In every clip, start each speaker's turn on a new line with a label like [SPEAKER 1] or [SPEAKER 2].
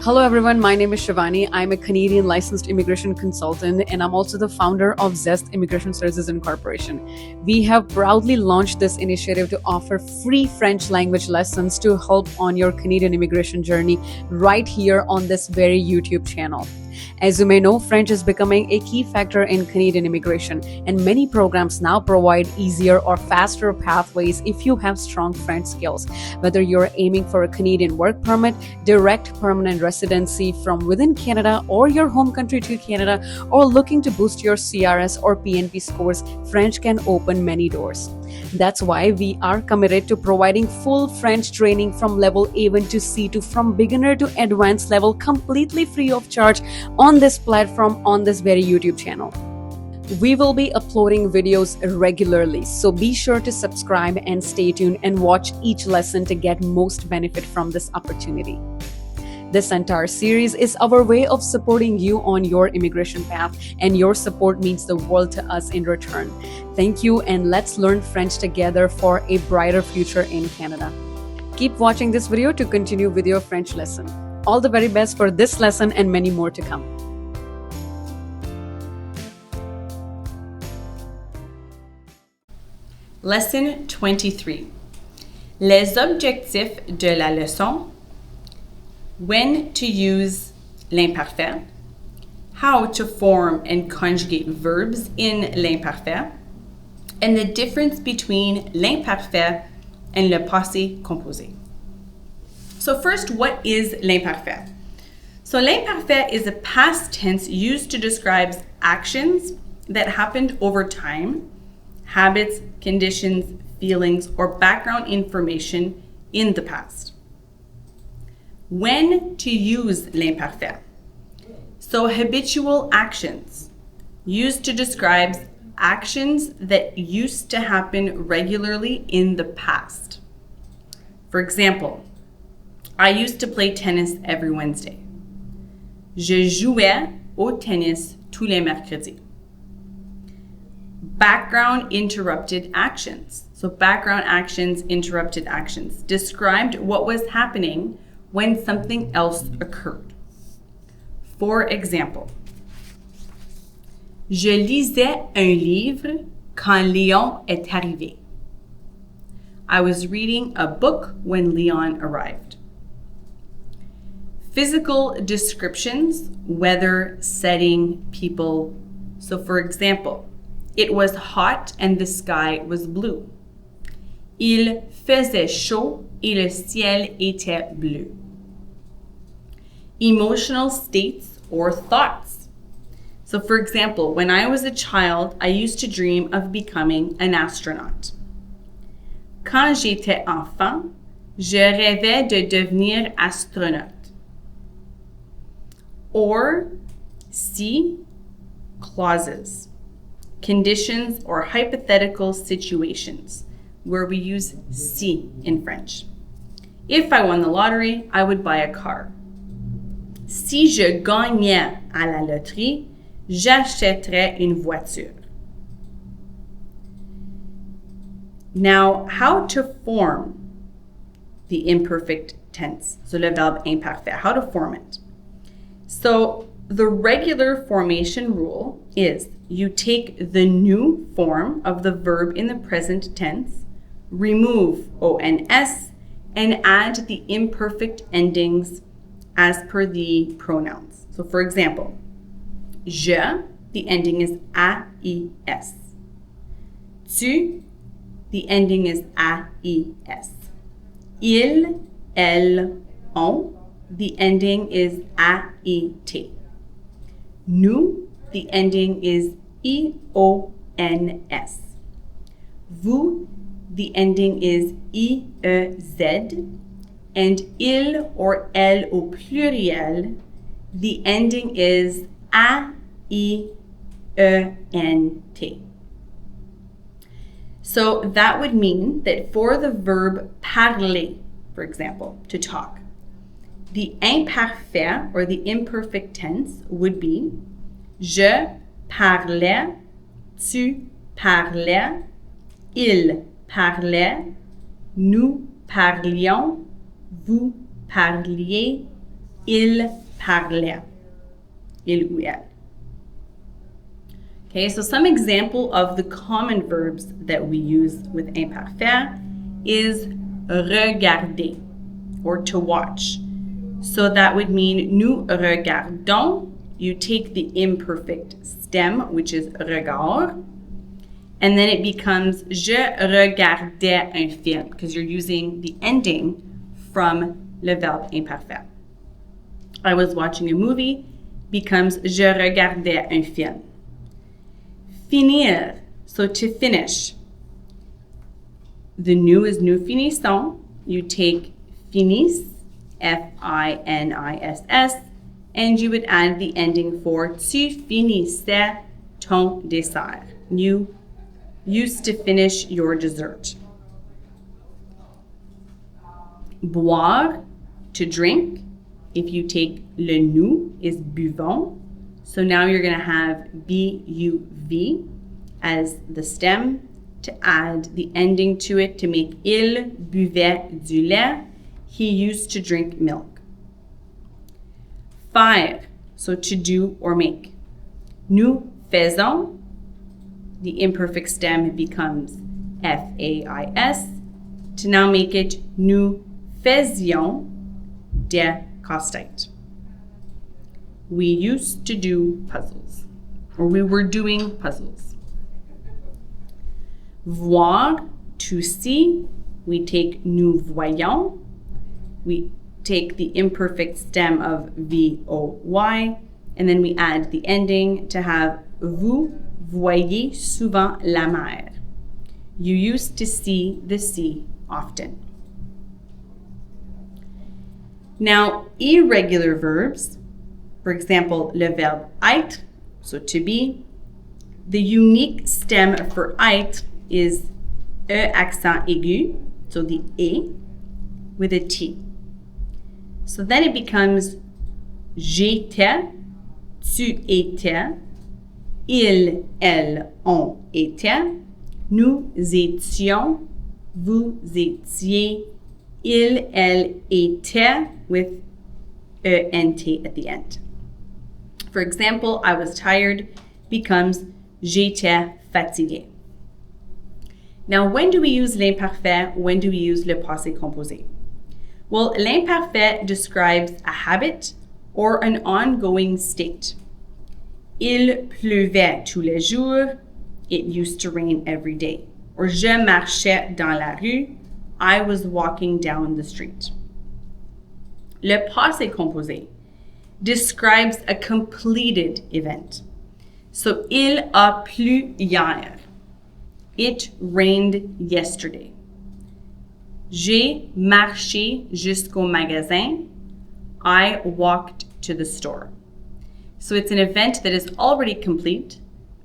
[SPEAKER 1] Hello everyone, my name is Shivani. I'm a Canadian licensed immigration consultant and I'm also the founder of Zest Immigration Services Incorporation. We have proudly launched this initiative to offer free French language lessons to help on your Canadian immigration journey right here on this very YouTube channel. As you may know, French is becoming a key factor in Canadian immigration, and many programs now provide easier or faster pathways if you have strong French skills. Whether you're aiming for a Canadian work permit, direct permanent residency from within Canada or your home country to Canada, or looking to boost your CRS or PNP scores, French can open many doors. That's why we are committed to providing full French training from level A1 to C2, from beginner to advanced level, completely free of charge on this platform, on this very YouTube channel. We will be uploading videos regularly, so be sure to subscribe and stay tuned and watch each lesson to get most benefit from this opportunity. This entire series is our way of supporting you on your immigration path, and your support means the world to us in return. Thank you, and let's learn French together for a brighter future in Canada. Keep watching this video to continue with your French lesson. All the very best for this lesson and many more to come.
[SPEAKER 2] Lesson 23. Les objectifs de la leçon. When to use l'imparfait. How to form and conjugate verbs in l'imparfait. And the difference between l'imparfait and le passé composé. So first, what is l'imparfait? So l'imparfait is a past tense used to describe actions that happened over time, habits, conditions, feelings, or background information in the past. When to use l'imparfait. So habitual actions, used to describe actions that used to happen regularly in the past. For example, I used to play tennis every Wednesday. Je jouais au tennis tous les mercredis. Background interrupted actions. So background actions, interrupted actions, described what was happening when something else occurred. For example, je lisais un livre quand Léon est arrivé. I was reading a book when Leon arrived. Physical descriptions, weather, setting, people. So for example, it was hot and the sky was blue. Il faisait chaud et le ciel était bleu. Emotional states or thoughts. So for example, when I was a child, I used to dream of becoming an astronaut. Quand j'étais enfant, je rêvais de devenir astronaute. Or si clauses, conditions or hypothetical situations, where we use si in French. If I won the lottery, I would buy a car. Si je gagnais à la loterie, j'achèterais une voiture. Now, how to form the imperfect tense, so le verbe imparfait, how to form it. So the regular formation rule is you take the new form of the verb in the present tense, remove ONS, and add the imperfect endings as per the pronouns. So for example, je, the ending is AIS. Tu, the ending is AIS. Il, elle, on, the ending is AIT. Nous, the ending is IONS. Vous, the ending is IEZ. And il or elle au pluriel, the ending is AIENT. So that would mean that for the verb parler, for example, to talk, the imparfait or the imperfect tense would be je parlais, tu parlais, il parlait, nous parlions, vous parliez, Il parlait. Il ou elle. Okay, so some example of the common verbs that we use with imparfait is regarder, or to watch. So that would mean nous regardons. You take the imperfect stem, which is regard, and then it becomes je regardais un film, because you're using the ending from le verbe imparfait. I was watching a movie becomes je regardais un film. Finir, so to finish. The nous is nous finissons. You take finis, F-I-N-I-S-S, and you would add the ending for tu finissais ton dessert. You used to finish your dessert. Boire, to drink. If you take le nous is buvons. So now you're going to have B-U-V as the stem to add the ending to it to make il buvait du lait. He used to drink milk. Faire, so to do or make. Nous faisons. The imperfect stem becomes F-A-I-S. To now make it nous faisions des casse-têtes. We used to do puzzles, or we were doing puzzles. Voir, to see. We take nous voyons. We take the imperfect stem of V-O-Y, and then we add the ending to have vous voyez souvent la mer. You used to see the sea often. Now, irregular verbs, for example, le verbe être, so to be, the unique stem for être is E accent aigu, so the E, with a T. So then it becomes j'étais, tu étais, il, elle, on était, nous étions, vous étiez, il, elle était, with E-N-T at the end. For example, I was tired becomes j'étais fatigué. Now, when do we use l'imparfait? When do we use le passé composé? Well, l'imparfait describes a habit or an ongoing state. Il pleuvait tous les jours. It used to rain every day. Or je marchais dans la rue. I was walking down the street. Le passé composé describes a completed event. So, il a plu hier. It rained yesterday. J'ai marché jusqu'au magasin. I walked to the store. So it's an event that is already complete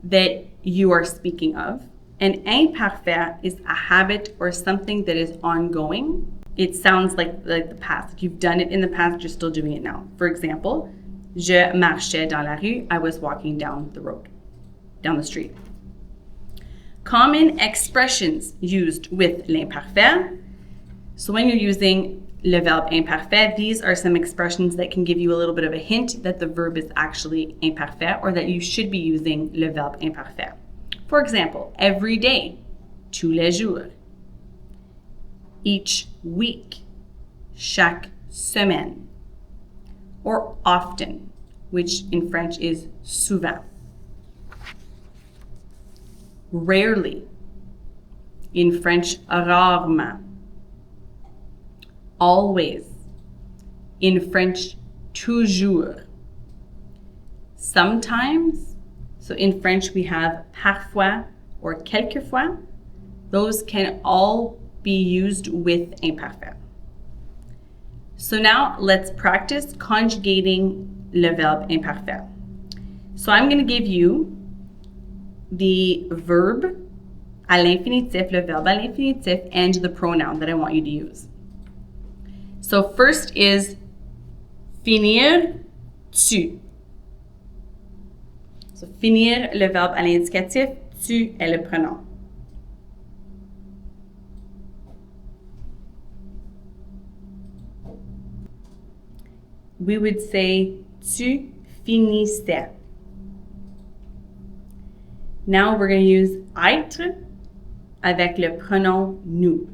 [SPEAKER 2] that you are speaking of. And imparfait is a habit or something that is ongoing. It sounds like the past. Like you've done it in the past, you're still doing it now. For example, je marchais dans la rue. I was walking down the road, down the street. Common expressions used with l'imparfait. So when you're using le verbe imparfait, these are some expressions that can give you a little bit of a hint that the verb is actually imparfait or that you should be using le verbe imparfait. For example, every day, tous les jours. Each week, chaque semaine. Or often, which in French is souvent. Rarely. In French, rarement. Always. In French, toujours. Sometimes. So in French, we have parfois or quelquefois. Those can all be used with imparfait. So now let's practice conjugating le verbe imparfait. So I'm going to give you the verb à l'infinitif, le verbe à l'infinitif, and the pronoun that I want you to use. So first is finir, tu. So finir, le verbe à l'indicatif, tu est le pronom. we would say tu finissais. Now we're going to use être avec le pronom nous.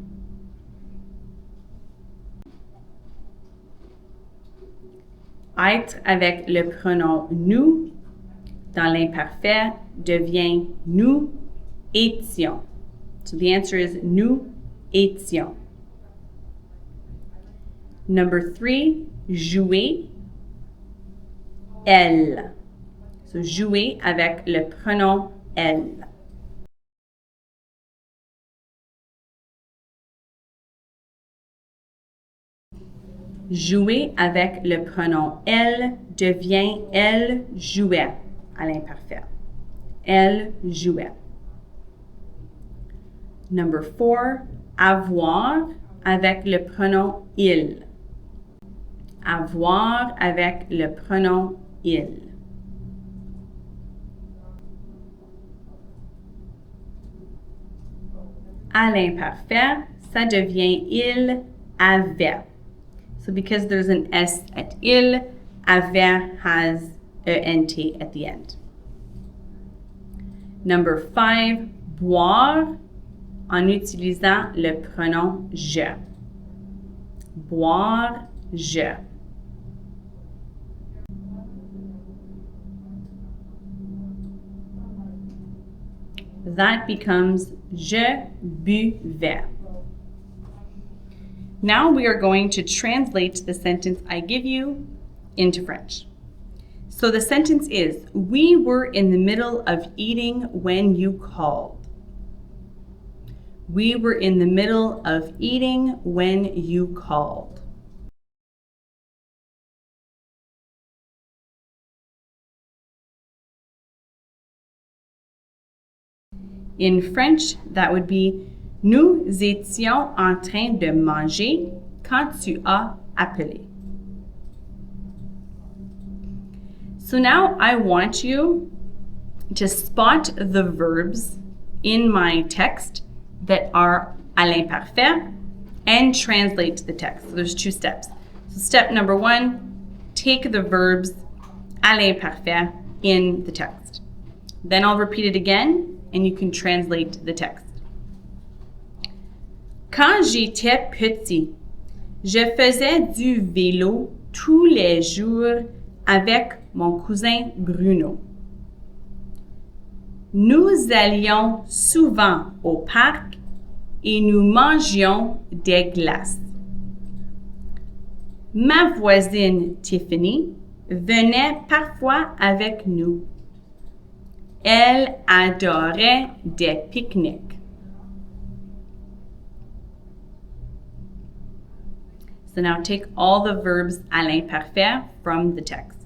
[SPEAKER 2] Être avec le pronom nous dans l'imparfait devient nous étions. So the answer is nous étions. Number 3, jouer, elle. So jouer avec le pronom elle. Jouer avec le pronom elle devient elle jouait à l'imparfait. Elle jouait. Number 4, avoir avec le pronom il. Avoir avec le pronom il. À l'imparfait, ça devient il avait. So because there's an S at il, avait has a NT at the end. Number 5, boire en utilisant le pronom je. Boire, je. That becomes je buvais. Now we are going to translate the sentence I give you into French. So the sentence is, we were in the middle of eating when you called. We were in the middle of eating when you called. In French, that would be nous étions en train de manger quand tu as appelé. So now I want you to spot the verbs in my text that are à l'imparfait and translate the text. So there's 2 steps. So step number 1, take the verbs à l'imparfait in the text. Then I'll repeat it again and you can translate the text. Quand j'étais petit, je faisais du vélo tous les jours avec mon cousin Bruno. Nous allions souvent au parc et nous mangions des glaces. Ma voisine Tiffany venait parfois avec nous. Elle adorait des pique-niques. So now take all the verbs à l'imparfait from the text.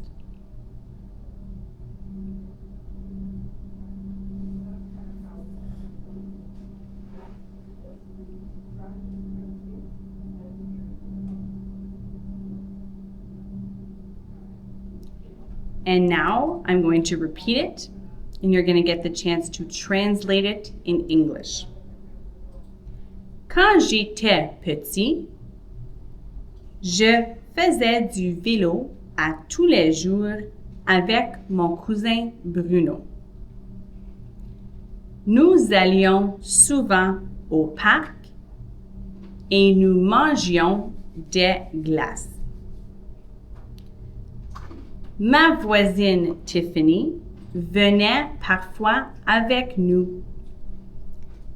[SPEAKER 2] And now I'm going to repeat it, and you're going to get the chance to translate it in English. Quand j'étais petit, je faisais du vélo à tous les jours avec mon cousin Bruno. Nous allions souvent au parc et nous mangions des glaces. Ma voisine Tiffany venait parfois avec nous.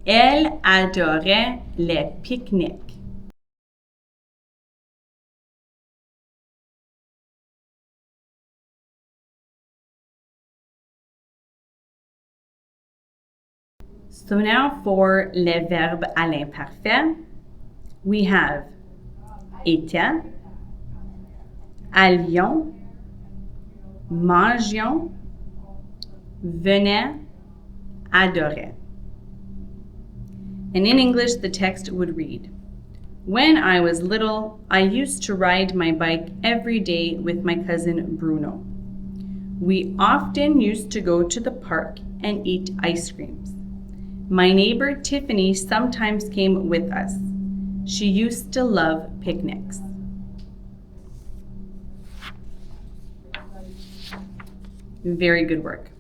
[SPEAKER 2] Elle adorait les pique-niques. So now for les verbes à l'imparfait, we have était, allions, mangions, venait, adorait. And in English, the text would read, when I was little, I used to ride my bike every day with my cousin Bruno. We often used to go to the park and eat ice creams. My neighbor Tiffany sometimes came with us. She used to love picnics. Very good work.